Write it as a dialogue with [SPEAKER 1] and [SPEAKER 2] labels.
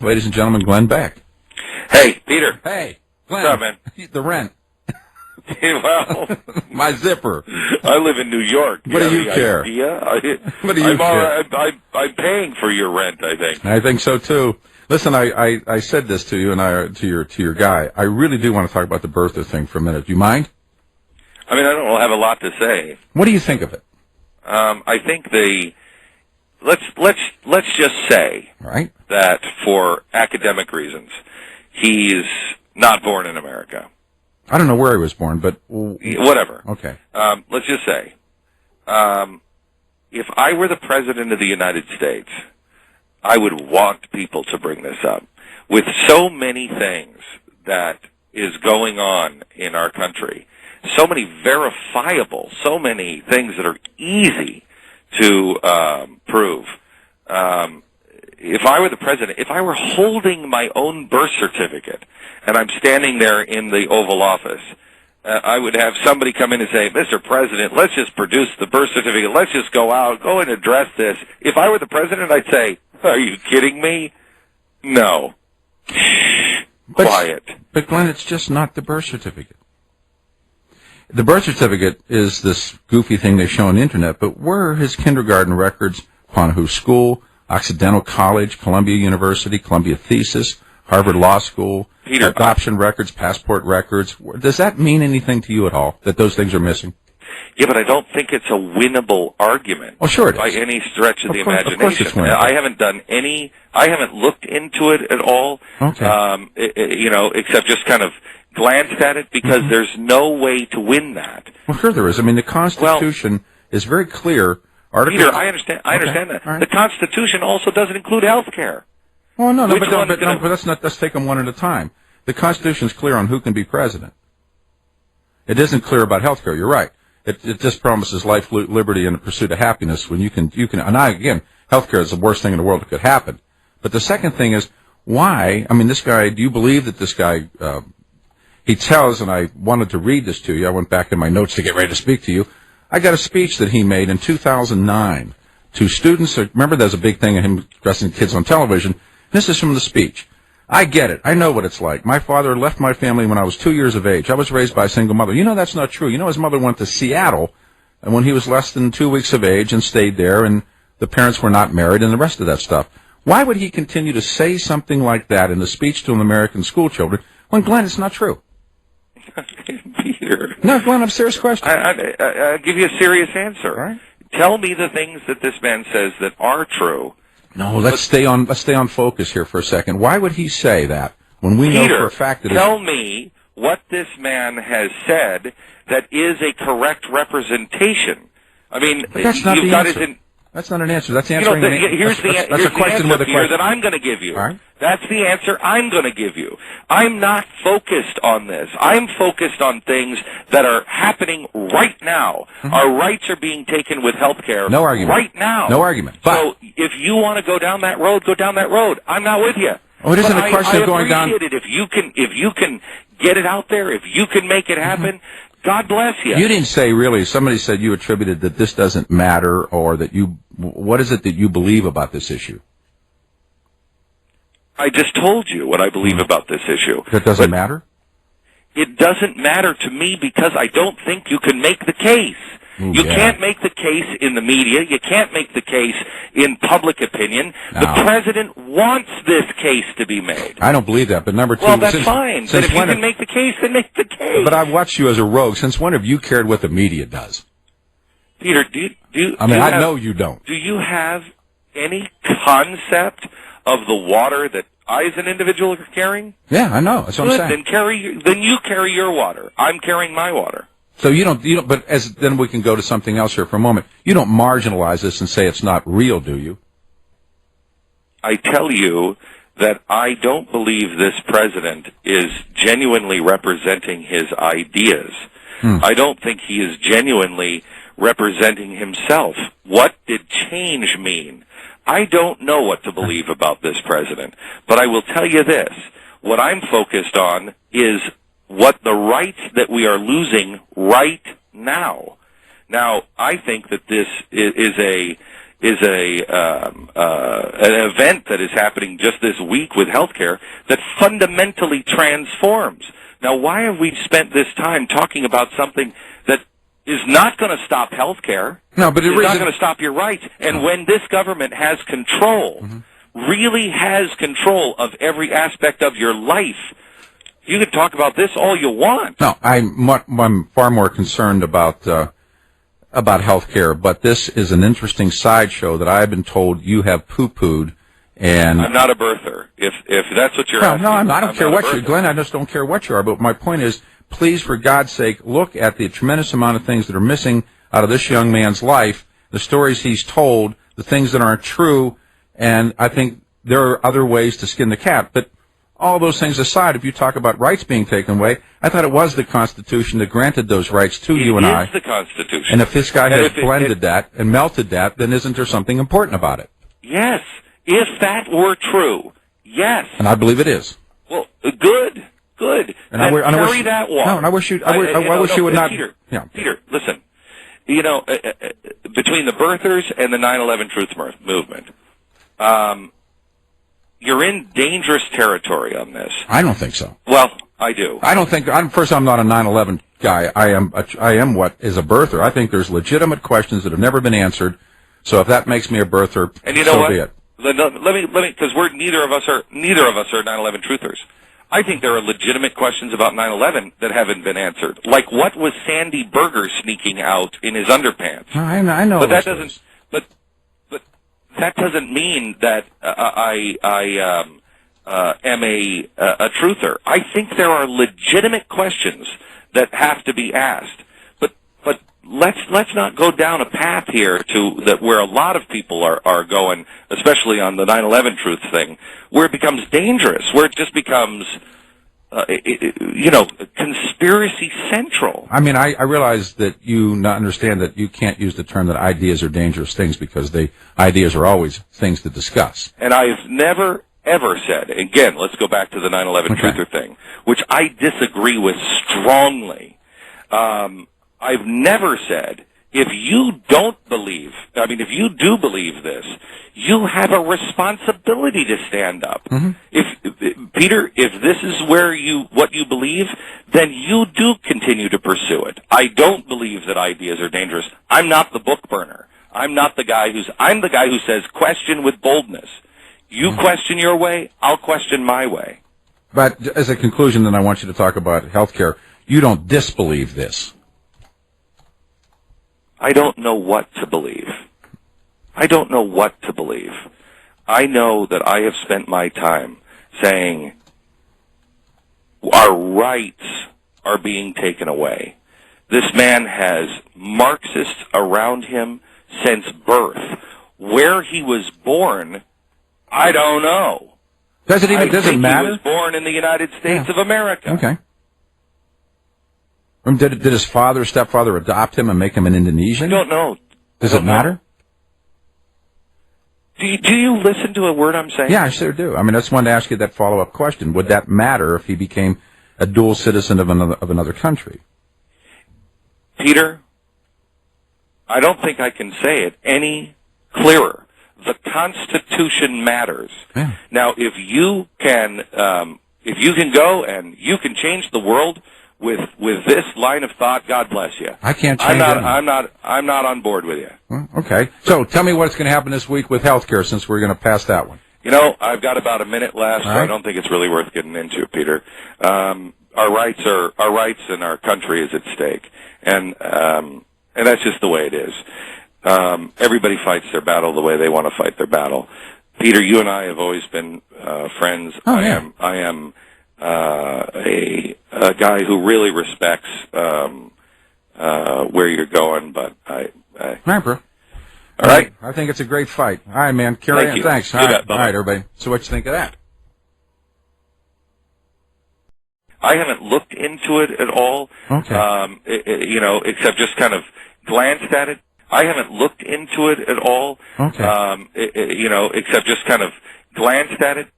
[SPEAKER 1] Ladies and gentlemen, Glenn Beck.
[SPEAKER 2] Hey, Peter.
[SPEAKER 1] Hey, Glenn.
[SPEAKER 2] What's up, man?
[SPEAKER 1] The rent.
[SPEAKER 2] Well,
[SPEAKER 1] my zipper.
[SPEAKER 2] I live in New York.
[SPEAKER 1] What do you care? What do you care?
[SPEAKER 2] I'm paying for your rent, I think.
[SPEAKER 1] I think so, too. Listen, I said this to you and to your guy. I really do want to talk about the birther thing for a minute. Do you mind?
[SPEAKER 2] I mean, I don't have a lot to say.
[SPEAKER 1] What do you think of it?
[SPEAKER 2] I think let's just say that for academic reasons, he's not born in America.
[SPEAKER 1] I don't know where he was born, but
[SPEAKER 2] whatever.
[SPEAKER 1] Okay.
[SPEAKER 2] Let's just say, if I were the president of the United States, I would want people to bring this up. With so many things that is going on in our country, so many verifiable, so many things that are easy to prove. If I were the president, if I were holding my own birth certificate and I'm standing there in the Oval Office, I would have somebody come in and say, Mr. President, let's just produce the birth certificate. Let's just go out, go and address this. If I were the president, I'd say, are you kidding me? No. Quiet.
[SPEAKER 1] But Glenn, it's just not the birth certificate. The birth certificate is this goofy thing they show on the Internet, but where are his kindergarten records, Ponahou School, Occidental College, Columbia University, Columbia Thesis, Harvard Law School,
[SPEAKER 2] Peter,
[SPEAKER 1] adoption records, passport records? Does that mean anything to you at all, that those things are missing?
[SPEAKER 2] Yeah, but I don't think it's a winnable argument.
[SPEAKER 1] Oh, sure it is.
[SPEAKER 2] By any stretch of the imagination.
[SPEAKER 1] Of course it's winnable.
[SPEAKER 2] I haven't looked into it at all,
[SPEAKER 1] okay.
[SPEAKER 2] Except just kind of glanced at it, because there's no way to win that.
[SPEAKER 1] Well, sure there is. I mean, the Constitution is very clear.
[SPEAKER 2] Peter, I understand that.
[SPEAKER 1] Right.
[SPEAKER 2] The Constitution also doesn't include health care.
[SPEAKER 1] Well, no, but let's take them one at a time. The Constitution is clear on who can be president. It isn't clear about health care. You're right. It just promises life, liberty, and the pursuit of happiness. When you can, again, health care is the worst thing in the world that could happen. But the second thing is, why? I mean, this guy, do you believe that this guy, he tells, and I wanted to read this to you. I went back in my notes to get ready to speak to you. I got a speech that he made in 2009 to students. Remember, there's a big thing of him addressing kids on television. This is from the speech. I get it. I know what it's like. My father left my family when I was 2 years of age. I was raised by a single mother. You know that's not true. You know his mother went to Seattle and when he was less than 2 weeks of age and stayed there, and the parents were not married and the rest of that stuff. Why would he continue to say something like that in the speech to American school children when, Glenn, it's not true?
[SPEAKER 2] Peter.
[SPEAKER 1] No, Glenn, I'm a serious question.
[SPEAKER 2] I'll give you a serious answer.
[SPEAKER 1] All right.
[SPEAKER 2] Tell me the things that this man says that are true.
[SPEAKER 1] No, let's stay on focus here for a second. Why would he say that when we know for a fact that
[SPEAKER 2] tell me what this man has said that is a correct representation. I mean,
[SPEAKER 1] that's not the answer. That's not an answer. That's answering.
[SPEAKER 2] Here's the answer that I'm going to give you.
[SPEAKER 1] All right.
[SPEAKER 2] That's the answer I'm going to give you. I'm not focused on this. I'm focused on things that are happening right now. Our rights are being taken with health care right now.
[SPEAKER 1] No argument. But
[SPEAKER 2] so if you want to go down that road, go down that road. I'm not with you.
[SPEAKER 1] Oh, it isn't a question of going down.
[SPEAKER 2] I appreciate it if you can get it out there, if you can make it happen. God bless you.
[SPEAKER 1] You didn't say really. Somebody said you attributed that this doesn't matter, or that you. What is it that you believe about this issue?
[SPEAKER 2] I just told you what I believe about this issue.
[SPEAKER 1] That doesn't matter?
[SPEAKER 2] It doesn't matter to me because I don't think you can make the case. You can't make the case in the media. You can't make the case in public opinion. No. The president wants this case to be made.
[SPEAKER 1] I don't believe that, but number two...
[SPEAKER 2] Well, that's fine. But if you can make the case, then make the case.
[SPEAKER 1] But I've watched you as a rogue. Since when have you cared what the media does?
[SPEAKER 2] Peter,
[SPEAKER 1] I know you don't.
[SPEAKER 2] Do you have any concept of the water that I, as an individual, are carrying?
[SPEAKER 1] Yeah, I know. That's what I'm saying.
[SPEAKER 2] Then you carry your water. I'm carrying my water.
[SPEAKER 1] So you don't, but then we can go to something else here for a moment. You don't marginalize this and say it's not real, do you?
[SPEAKER 2] I tell you that I don't believe this president is genuinely representing his ideas. I don't think he is genuinely representing himself. What did change mean? I don't know what to believe about this president, but I will tell you this. What I'm focused on is what the rights that we are losing right now. Now, I think that this is an event that is happening just this week with healthcare that fundamentally transforms. Now, why have we spent this time talking about something that is not going to stop healthcare?
[SPEAKER 1] No, but
[SPEAKER 2] it's not going to stop your rights. And when this government has control, really has control of every aspect of your life, you can talk about this all you want.
[SPEAKER 1] No, I'm far more concerned about health care, but this is an interesting sideshow that I've been told you have poo-pooed. And
[SPEAKER 2] I'm not a birther. If that's what you're asking.
[SPEAKER 1] No, I don't care what you are, Glenn. I just don't care what you are. But my point is, please, for God's sake, look at the tremendous amount of things that are missing out of this young man's life, the stories he's told, the things that aren't true, and I think there are other ways to skin the cat. But all those things aside, if you talk about rights being taken away, I thought it was the Constitution that granted those rights to you and I.
[SPEAKER 2] It is the Constitution.
[SPEAKER 1] And if this guy has blended that and melted that, then isn't there something important about it?
[SPEAKER 2] Yes. If that were true, yes.
[SPEAKER 1] And I believe it is.
[SPEAKER 2] Well, good.
[SPEAKER 1] And
[SPEAKER 2] carry that one.
[SPEAKER 1] No, and I wish you would not.
[SPEAKER 2] Peter, listen. Between the birthers and the 9/11 Truth Movement, you're in dangerous territory on this.
[SPEAKER 1] I don't think so.
[SPEAKER 2] Well, I do.
[SPEAKER 1] I don't think. First, I'm not a 9/11 guy. I am what is a birther. I think there's legitimate questions that have never been answered. So if that makes me a birther,
[SPEAKER 2] and you know
[SPEAKER 1] so
[SPEAKER 2] what?
[SPEAKER 1] be it.
[SPEAKER 2] Let me, because neither of us are 9/11 truthers. I think there are legitimate questions about 9/11 that haven't been answered. Like, what was Sandy Berger sneaking out in his underpants?
[SPEAKER 1] I know.
[SPEAKER 2] But that doesn't. But that doesn't mean that I am a truther. I think there are legitimate questions that have to be asked. But let's not go down a path here where a lot of people are going, especially on the 9/11 truth thing, where it becomes dangerous, where it just becomes, conspiracy central.
[SPEAKER 1] I mean, I realize that you not understand that you can't use the term that ideas are dangerous things because ideas are always things to discuss.
[SPEAKER 2] And I've never ever said, again, let's go back to the 9/11 truther thing, which I disagree with strongly. I've never said, if you do believe this, you have a responsibility to stand up. Peter, if this is what you believe, then you do continue to pursue it. I don't believe that ideas are dangerous. I'm not the book burner. I'm the guy who says question with boldness. You question your way, I'll question my way.
[SPEAKER 1] But as a conclusion, then I want you to talk about health care. You don't disbelieve this.
[SPEAKER 2] I don't know what to believe. I know that I have spent my time saying our rights are being taken away. This man has Marxists around him since birth. Where he was born, I don't know.
[SPEAKER 1] Does it matter?
[SPEAKER 2] He was born in the United States of America.
[SPEAKER 1] Okay. Did his stepfather adopt him and make him an Indonesian?
[SPEAKER 2] I don't know.
[SPEAKER 1] Does it matter?
[SPEAKER 2] Do you listen to a word I'm saying?
[SPEAKER 1] Yeah, I sure do. I mean, I just wanted to ask you that follow-up question. Would that matter if he became a dual citizen of another country?
[SPEAKER 2] Peter, I don't think I can say it any clearer. The Constitution matters.
[SPEAKER 1] Yeah.
[SPEAKER 2] Now, if you can go and you can change the world with this line of thought, God bless you.
[SPEAKER 1] I can't change it.
[SPEAKER 2] I'm not on board with you.
[SPEAKER 1] Well, okay. So tell me what's going to happen this week with health care, since we're going to pass that one.
[SPEAKER 2] I've got about a minute left, so I don't think it's really worth getting into, Peter. Our rights in our country is at stake, and that's just the way it is. Everybody fights their battle the way they want to fight their battle. Peter, you and I have always been friends.
[SPEAKER 1] Oh, yeah.
[SPEAKER 2] I am a guy who really respects where you're going, but
[SPEAKER 1] all right, bro.
[SPEAKER 2] All right.
[SPEAKER 1] I think it's a great fight. All right, man. Carry on. Thanks. All right, everybody. So what you think of that?
[SPEAKER 2] I haven't looked into it at all.
[SPEAKER 1] Okay.
[SPEAKER 2] Except just kind of glanced at it. I haven't looked into it at all.
[SPEAKER 1] Okay.
[SPEAKER 2] Except just kind of glanced at it.